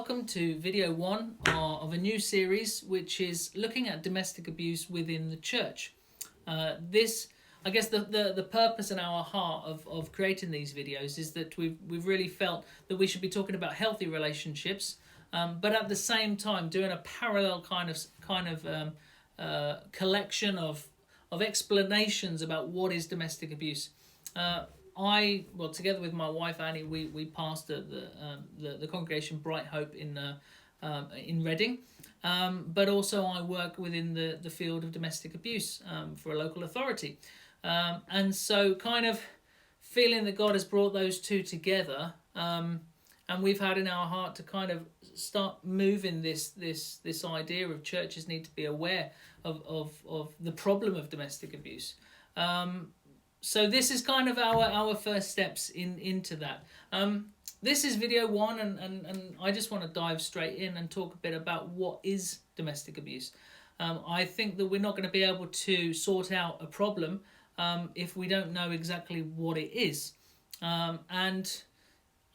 welcome to video 1 of a new series which is looking at domestic abuse within the church. I guess the purpose in our heart of creating these videos is that we've really felt that we should be talking about healthy relationships, but at the same time doing a parallel kind of collection of explanations about what is domestic abuse. Together with my wife Annie, we pastored the congregation Bright Hope in Reading, but also I work within the field of domestic abuse for a local authority, and so kind of feeling that God has brought those two together, and we've had in our heart to kind of start moving this idea of churches need to be aware of the problem of domestic abuse. So this is kind of our first steps into that. This is video 1, and I just want to dive straight in and talk a bit about what is domestic abuse. I think that we're not going to be able to sort out a problem if we don't know exactly what it is. And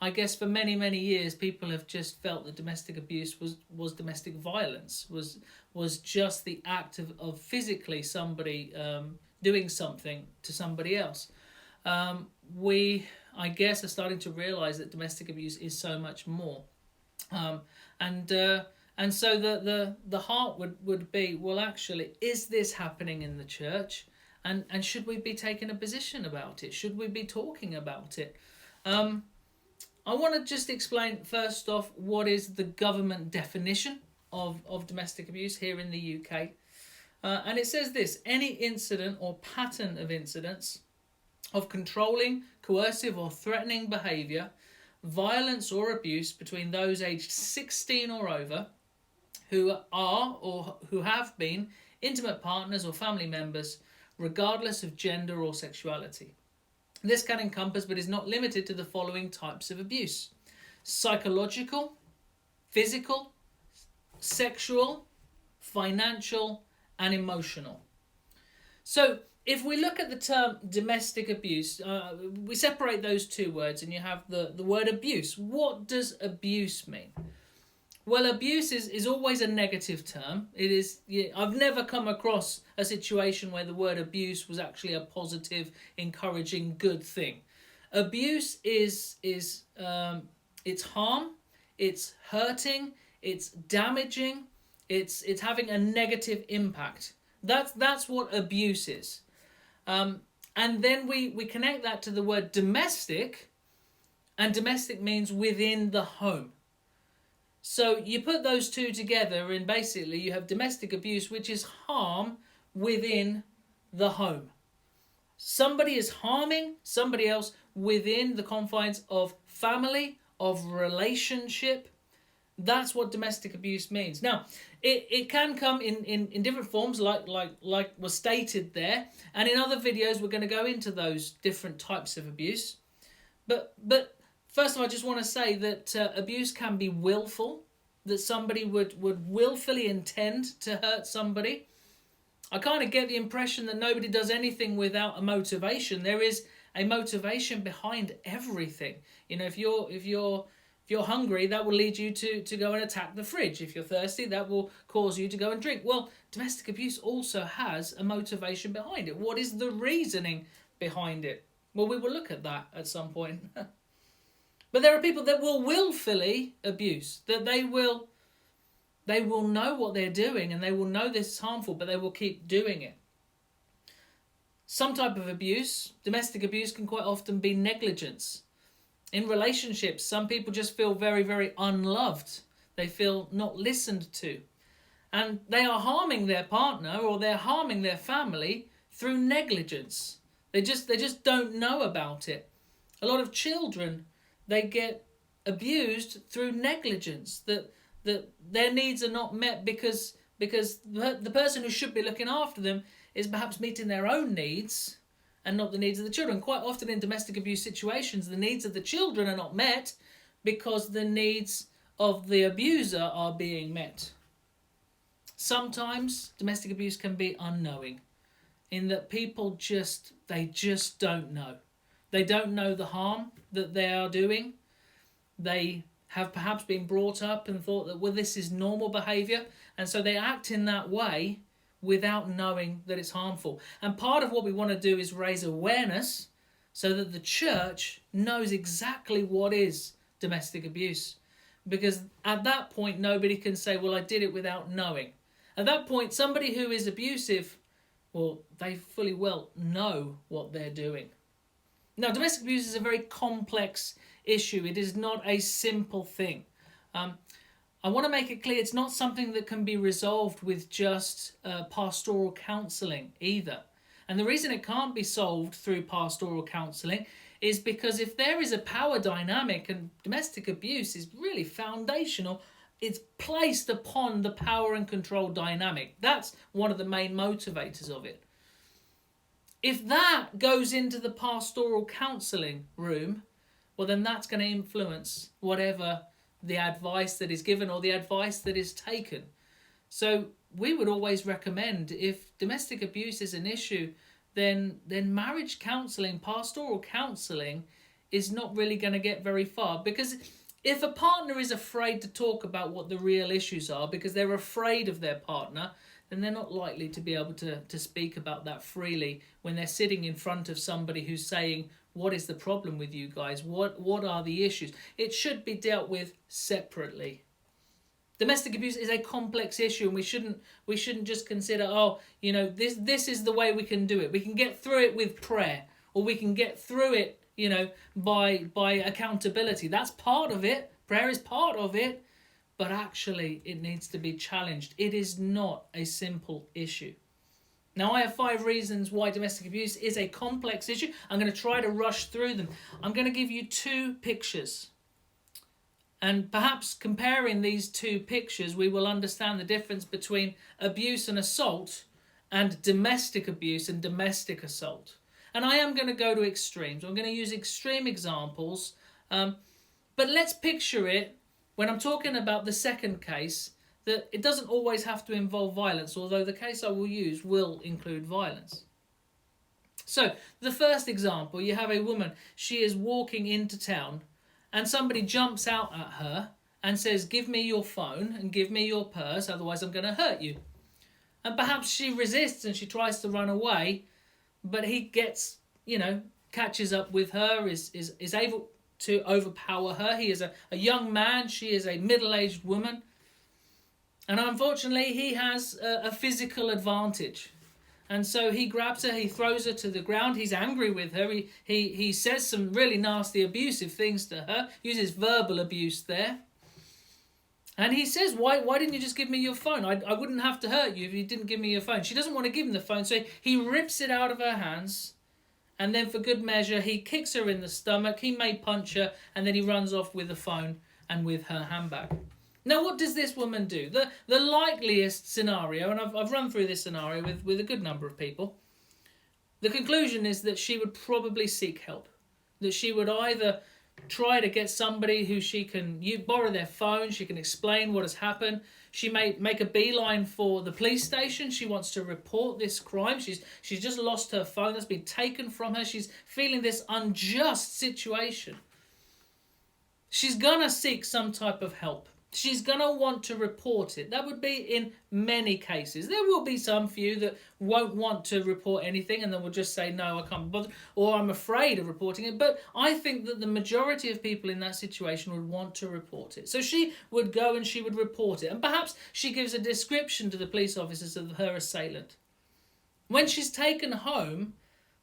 I guess for many years people have just felt that domestic abuse was domestic violence, was just the act of physically somebody doing something to somebody else. I guess, are starting to realise that domestic abuse is so much more. And so the heart would be, well, actually, is this happening in the church? And should we be taking a position about it? Should we be talking about it? I want to just explain first off what is the government definition of domestic abuse here in the UK. And it says this: any incident or pattern of incidents of controlling, coercive or threatening behaviour, violence or abuse between those aged 16 or over who are or who have been intimate partners or family members, regardless of gender or sexuality. This can encompass but is not limited to the following types of abuse: psychological, physical, sexual, financial and emotional. So if we look at the term domestic abuse, we separate those two words and you have the word abuse. What does abuse mean? Well, abuse is always a negative term. It is. I've never come across a situation where the word abuse was actually a positive, encouraging, good thing. Abuse is it's harm, it's hurting, it's damaging, it's having a negative impact. That's what abuse is. And then we connect that to the word domestic, and domestic means within the home. So you put those two together and basically you have domestic abuse, which is harm within the home. Somebody is harming somebody else within the confines of family, of relationship. That's what domestic abuse means. Now, it can come in different forms, like was stated there. And in other videos, we're going to go into those different types of abuse. But first of all, I just want to say that abuse can be willful, that somebody would willfully intend to hurt somebody. I kind of get the impression that nobody does anything without a motivation. There is a motivation behind everything. You know, if you're hungry, that will lead you to go and attack the fridge. If you're thirsty, that will cause you to go and drink. Well, domestic abuse also has a motivation behind it. What is the reasoning behind it? Well, we will look at that at some point. But there are people that will willfully abuse, that they will know what they're doing and they will know this is harmful, but they will keep doing it. Some type of abuse, domestic abuse, can quite often be negligence. In relationships, some people just feel very unloved. They feel not listened to. And they are harming their partner or they're harming their family through negligence. They just don't know about it. A lot of children, they get abused through negligence, that their needs are not met because the person who should be looking after them is perhaps meeting their own needs and not the needs of the children. Quite often in domestic abuse situations, the needs of the children are not met because the needs of the abuser are being met. Sometimes domestic abuse can be unknowing, in that people just don't know. They don't know the harm that they are doing. They have perhaps been brought up and thought that, well, this is normal behaviour, and so they act in that way without knowing that it's harmful. And part of what we want to do is raise awareness so that the church knows exactly what is domestic abuse. Because at that point, nobody can say, well, I did it without knowing. At that point, somebody who is abusive, well, they fully well know what they're doing. Now, domestic abuse is a very complex issue. It is not a simple thing. I want to make it clear it's not something that can be resolved with just pastoral counselling either. And the reason it can't be solved through pastoral counselling is because if there is a power dynamic, and domestic abuse is really foundational, it's placed upon the power and control dynamic. That's one of the main motivators of it. If that goes into the pastoral counselling room, well, then that's going to influence whatever the advice that is given or the advice that is taken. So we would always recommend, if domestic abuse is an issue, then marriage counselling, pastoral counselling is not really going to get very far. Because if a partner is afraid to talk about what the real issues are because they're afraid of their partner, then they're not likely to be able to speak about that freely when they're sitting in front of somebody who's saying, what is the problem with you guys? What are the issues? It should be dealt with separately. Domestic abuse is a complex issue, and we shouldn't just consider, this is the way we can do it. We can get through it with prayer, or we can get through it, by accountability. That's part of it. Prayer is part of it, but actually it needs to be challenged. It is not a simple issue. Now, I have 5 reasons why domestic abuse is a complex issue. I'm going to try to rush through them. I'm going to give you 2 pictures. And perhaps comparing these 2 pictures, we will understand the difference between abuse and assault and domestic abuse and domestic assault. And I am going to go to extremes. I'm going to use extreme examples. But let's picture it, when I'm talking about the second case, that it doesn't always have to involve violence, although the case I will use will include violence. So, the first example, you have a woman. She is walking into town, and somebody jumps out at her and says, give me your phone and give me your purse, otherwise I'm going to hurt you. And perhaps she resists and she tries to run away, but he gets, catches up with her, is able to overpower her. He is a young man, she is a middle-aged woman. And unfortunately, he has a physical advantage. And so he grabs her, he throws her to the ground, he's angry with her, he says some really nasty abusive things to her, uses verbal abuse there. And he says, why didn't you just give me your phone? I wouldn't have to hurt you if you didn't give me your phone. She doesn't want to give him the phone, so he rips it out of her hands. And then for good measure, he kicks her in the stomach, he may punch her, and then he runs off with the phone and with her handbag. Now, what does this woman do? The likeliest scenario, and I've run through this scenario with a good number of people, the conclusion is that she would probably seek help. That she would either try to get somebody who she can borrow their phone, she can explain what has happened. She may make a beeline for the police station. She wants to report this crime. She's just lost her phone that's been taken from her. She's feeling this unjust situation. She's going to seek some type of help. She's going to want to report it. That would be in many cases. There will be some few that won't want to report anything and then will just say, no, I can't bother, or I'm afraid of reporting it. But I think that the majority of people in that situation would want to report it. So she would go and she would report it. And perhaps she gives a description to the police officers of her assailant. When she's taken home,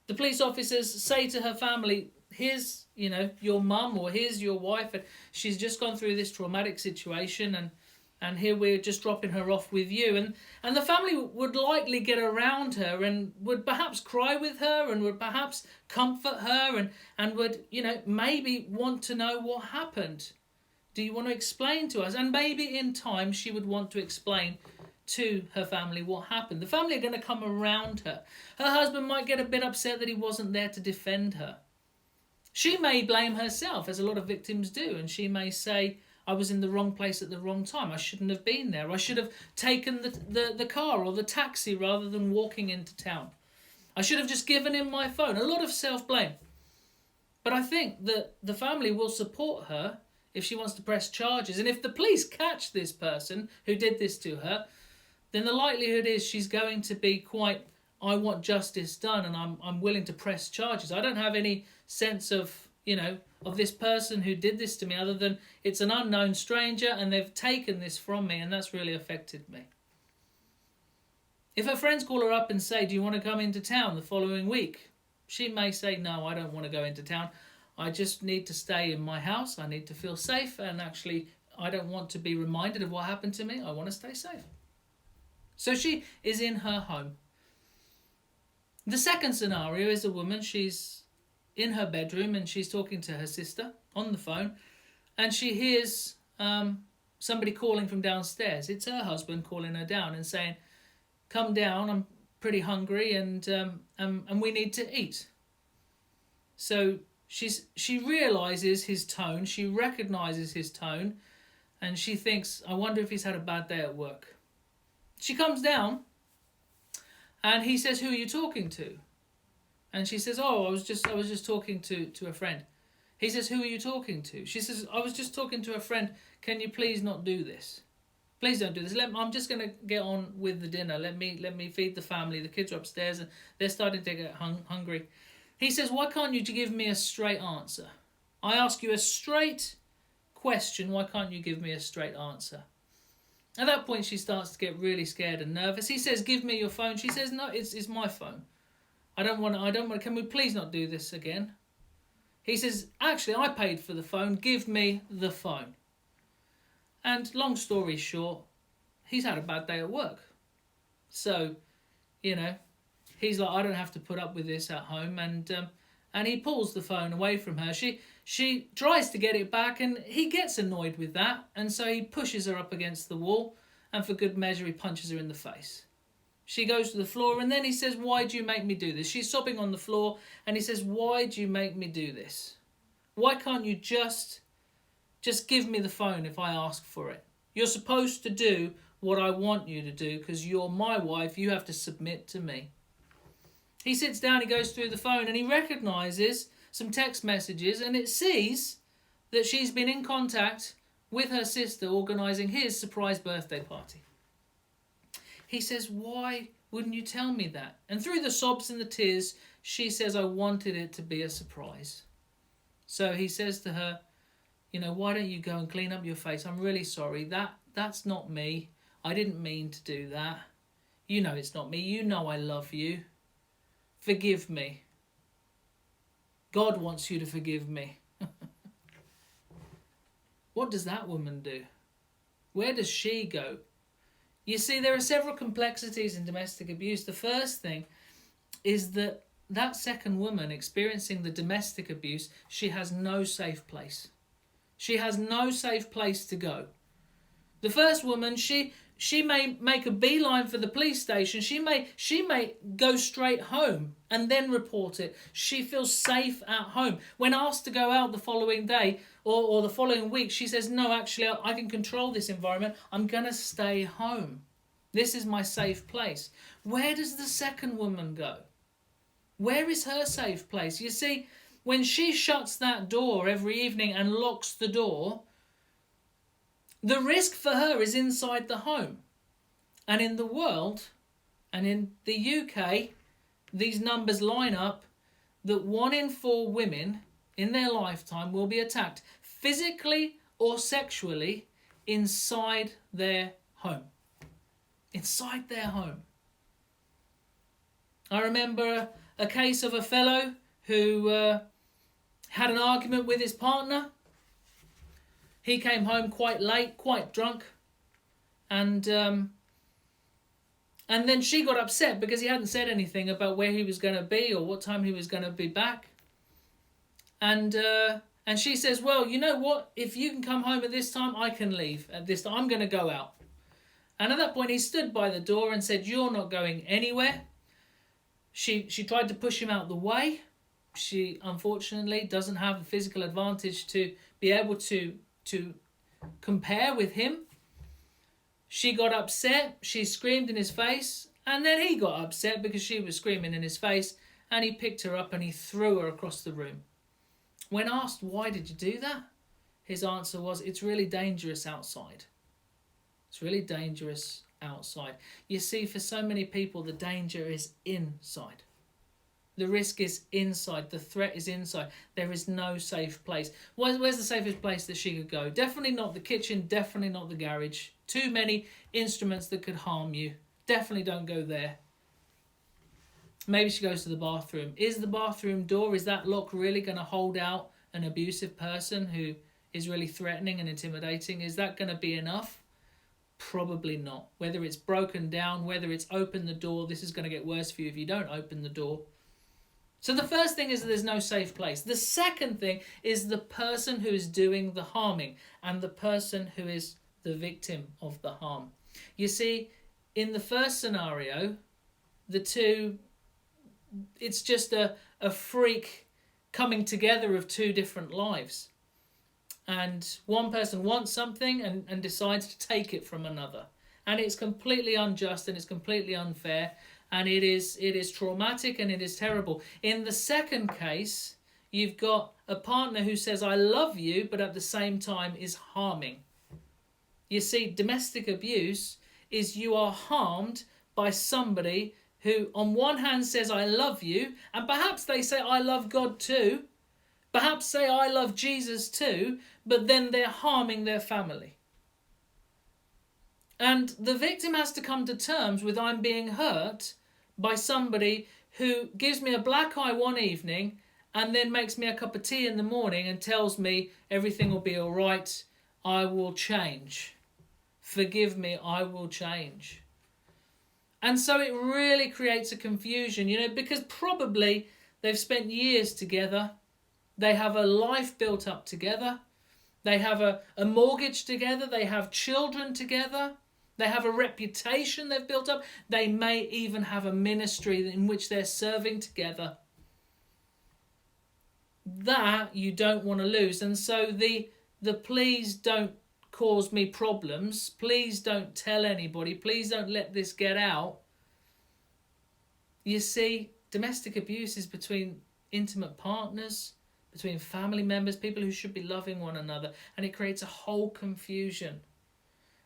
the police officers say to her family, here's, your mum, or here's your wife, and she's just gone through this traumatic situation, and here we're just dropping her off with you. And the family would likely get around her and would perhaps cry with her and would perhaps comfort her and would, maybe want to know what happened. Do you want to explain to us? And maybe in time she would want to explain to her family what happened. The family are going to come around her. Her husband might get a bit upset that he wasn't there to defend her. She may blame herself, as a lot of victims do, and she may say, I was in the wrong place at the wrong time. I shouldn't have been there. I should have taken the car or the taxi rather than walking into town. I should have just given him my phone. A lot of self-blame. But I think that the family will support her if she wants to press charges. And if the police catch this person who did this to her, then the likelihood is she's going to be quite, I want justice done and I'm willing to press charges. I don't have any sense of, of this person who did this to me other than it's an unknown stranger and they've taken this from me, and that's really affected me. If her friends call her up and say, do you want to come into town the following week? She may say, no, I don't want to go into town. I just need to stay in my house. I need to feel safe, and actually I don't want to be reminded of what happened to me. I want to stay safe. So she is in her home. The second scenario is a woman. She's in her bedroom and she's talking to her sister on the phone, and she hears somebody calling from downstairs. It's her husband calling her down and saying, come down, I'm pretty hungry and we need to eat. So she realises his tone, she recognises his tone, and she thinks, I wonder if he's had a bad day at work. She comes down and he says, who are you talking to? And she says, oh, I was just talking to a friend. He says, who are you talking to? She says, I was just talking to a friend. Can you please not do this? Please don't do this. I'm just going to get on with the dinner. Let me feed the family. The kids are upstairs and they're starting to get hungry. He says, why can't you give me a straight answer? I ask you a straight question. Why can't you give me a straight answer? At that point, she starts to get really scared and nervous. He says, give me your phone. She says, no, it's my phone. I don't want. Can we please not do this again? He says, actually, I paid for the phone. Give me the phone. And long story short, he's had a bad day at work. So, he's like, I don't have to put up with this at home. And he pulls the phone away from her. She tries to get it back and he gets annoyed with that. And so he pushes her up against the wall. And for good measure, he punches her in the face. She goes to the floor and then he says, why do you make me do this? She's sobbing on the floor and he says, why do you make me do this? Why can't you just give me the phone if I ask for it? You're supposed to do what I want you to do because you're my wife. You have to submit to me. He sits down, he goes through the phone and he recognises some text messages and it sees that she's been in contact with her sister organising his surprise birthday party. He says, why wouldn't you tell me that? And through the sobs and the tears, she says, I wanted it to be a surprise. So he says to her, why don't you go and clean up your face? I'm really sorry. That's not me. I didn't mean to do that. It's not me. You know I love you. Forgive me. God wants you to forgive me. What does that woman do? Where does she go? You see, there are several complexities in domestic abuse. The first thing is that second woman experiencing the domestic abuse, she has no safe place. She has no safe place to go. The first woman, she may make a beeline for the police station. She may go straight home and then report it. She feels safe at home. When asked to go out the following day or the following week, she says, no, actually, I can control this environment. I'm going to stay home. This is my safe place. Where does the second woman go? Where is her safe place? You see, when she shuts that door every evening and locks the door, the risk for her is inside the home. And in the world, and in the UK, these numbers line up that 1 in 4 women in their lifetime will be attacked physically or sexually inside their home. Inside their home. I remember a case of a fellow who had an argument with his partner. He came home quite late, quite drunk, and then she got upset because he hadn't said anything about where he was going to be or what time he was going to be back. And she says, well, you know what? If you can come home at this time, I can leave at this time. I'm going to go out. And at that point, he stood by the door and said, you're not going anywhere. She tried to push him out the way. She, unfortunately, doesn't have the physical advantage to be able to compare with him. She got upset. She screamed in his face. And then he got upset because she was screaming in his face. And he picked her up and he threw her across the room. When asked, why did you do that? his answer was, it's really dangerous outside. It's really dangerous outside. You see, for so many people, the danger is inside. The risk is inside. The threat is inside. There is no safe place. Where's the safest place that she could go? Definitely not the kitchen. Definitely not the garage. Too many instruments that could harm you. Definitely don't go there. Maybe she goes to the bathroom. Is the bathroom door, is that lock really going to hold out an abusive person who is really threatening and intimidating? Is that going to be enough? Probably not. Whether it's broken down, whether it's open the door, this is going to get worse for you if you don't open the door. So the first thing is that there's no safe place. The second thing is the person who is doing the harming and the person who is the victim of the harm. You see, in the first scenario, the two, it's just a freak coming together of two different lives. And one person wants something and decides to take it from another. And it's completely unjust and it's completely unfair. And it is traumatic and it is terrible. In the second case, you've got a partner who says, I love you, but at the same time is harming. You see, domestic abuse is you are harmed by somebody who on one hand says, I love you, and perhaps they say, I love God too, perhaps say, I love Jesus too, but then they're harming their family. And the victim has to come to terms with, I'm being hurt by somebody who gives me a black eye one evening and then makes me a cup of tea in the morning and tells me everything will be all right, I will change. Forgive me, I will change. And so it really creates a confusion, because probably they've spent years together. They have a life built up together. They have a mortgage together. They have children together. They have a reputation they've built up. They may even have a ministry in which they're serving together. That you don't want to lose. And so the please don't cause me problems, please don't tell anybody, please don't let this get out. You see, domestic abuse is between intimate partners, between family members, people who should be loving one another, and it creates a whole confusion.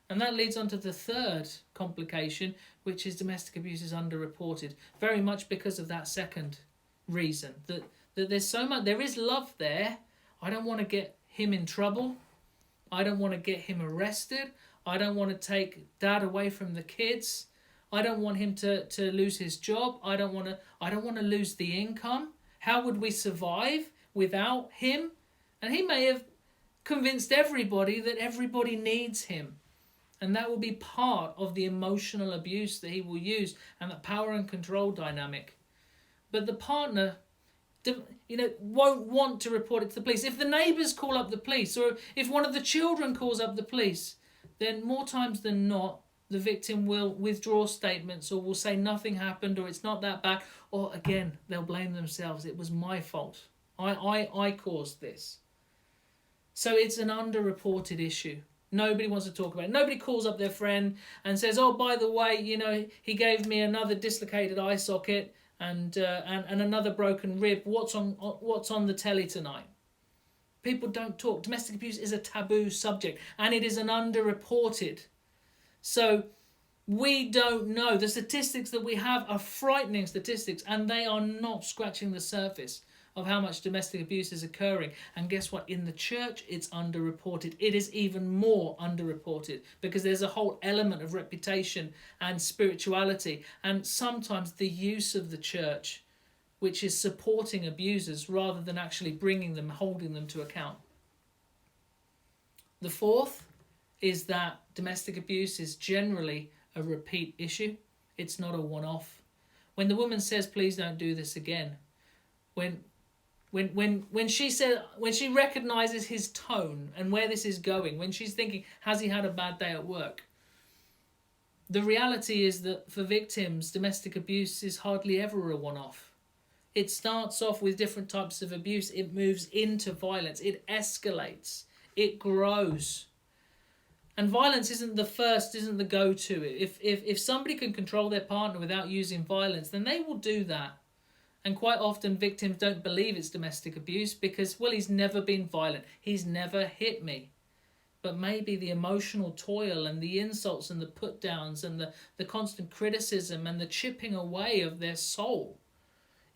And that leads on to the third complication, which is domestic abuse is underreported, very much because of that second reason, that there's so much, there is love there. I don't want to get him in trouble. I don't want to get him arrested. I don't want to take dad away from the kids. I don't want him to lose his job. I don't want to lose the income. How would we survive without him? And he may have convinced everybody that everybody needs him. And that will be part of the emotional abuse that he will use and the power and control dynamic. But the partner, won't want to report it to the police. If the neighbours call up the police, or if one of the children calls up the police, then more times than not, the victim will withdraw statements or will say nothing happened or it's not that bad. Or again, they'll blame themselves. It was my fault. I caused this. So it's an underreported issue. Nobody wants to talk about it. Nobody calls up their friend and says, oh, by the way, he gave me another dislocated eye socket and another broken rib. What's on the telly tonight? People don't talk. Domestic abuse is a taboo subject and it is an underreported. So we don't know. The statistics that we have are frightening statistics and they are not scratching the surface of how much domestic abuse is occurring. And guess what? In the church, it's underreported. It is even more underreported because there's a whole element of reputation and spirituality and sometimes the use of the church, which is supporting abusers rather than actually bringing them, holding them to account. The fourth is that domestic abuse is generally a repeat issue. It's not a one-off. When the woman says, please don't do this again, when she recognises his tone and where this is going, when she's thinking, has he had a bad day at work? The reality is that for victims, domestic abuse is hardly ever a one-off. It starts off with different types of abuse. It moves into violence. It escalates. It grows. And violence isn't the go-to. If somebody can control their partner without using violence, then they will do that. And quite often victims don't believe it's domestic abuse because, well, he's never been violent. He's never hit me. But maybe the emotional toil and the insults and the put downs and the constant criticism and the chipping away of their soul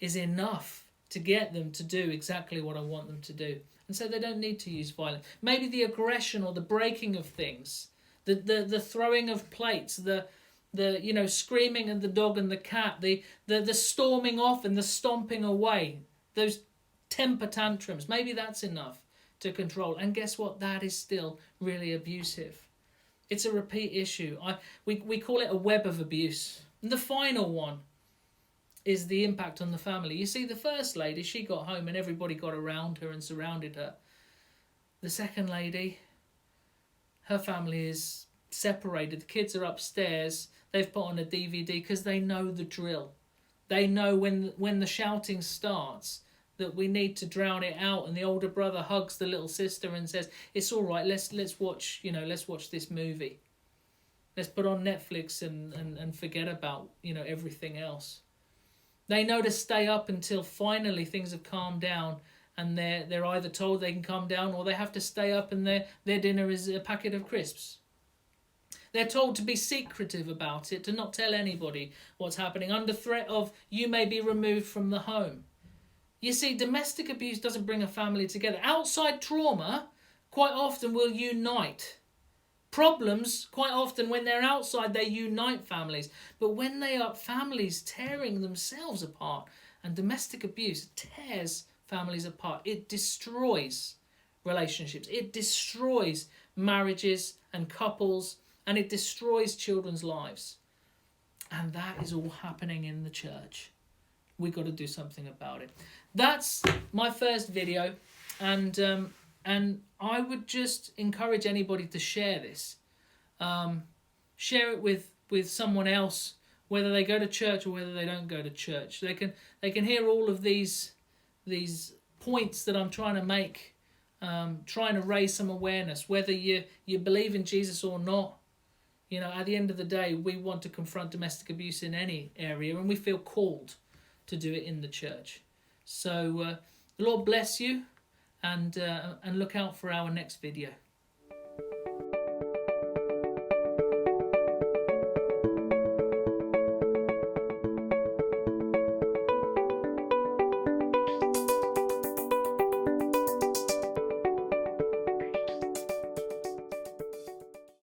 is enough to get them to do exactly what I want them to do. And so they don't need to use violence. Maybe the aggression or the breaking of things, the throwing of plates, the screaming at the dog and the cat, the storming off and the stomping away, those temper tantrums, maybe that's enough to control. And guess what? That is still really abusive. It's a repeat issue. We call it a web of abuse. And the final one is the impact on the family. You see, the first lady, she got home and everybody got around her and surrounded her. The second lady, her family is separated. The kids are upstairs. They've put on a DVD because they know the drill. They know when the shouting starts that we need to drown it out, and the older brother hugs the little sister and says, "It's all right. Let's watch this movie. Let's put on Netflix and forget about everything else." They know to stay up until finally things have calmed down, and they're either told they can calm down or they have to stay up and their dinner is a packet of crisps. They're told to be secretive about it, to not tell anybody what's happening, under threat of you may be removed from the home. You see, domestic abuse doesn't bring a family together. Outside trauma quite often will unite. Problems, quite often when they're outside, they unite families. But when they are families tearing themselves apart, and domestic abuse tears families apart, it destroys relationships. It destroys marriages and couples, and it destroys children's lives. And that is all happening in the church. We've got to do something about it. That's my first video, and I would just encourage anybody to share this. Share it with someone else, whether they go to church or whether they don't go to church. They can hear all of these points that I'm trying to make, trying to raise some awareness, whether you believe in Jesus or not. At the end of the day, we want to confront domestic abuse in any area, and we feel called to do it in the church. So the Lord bless you, and look out for our next video.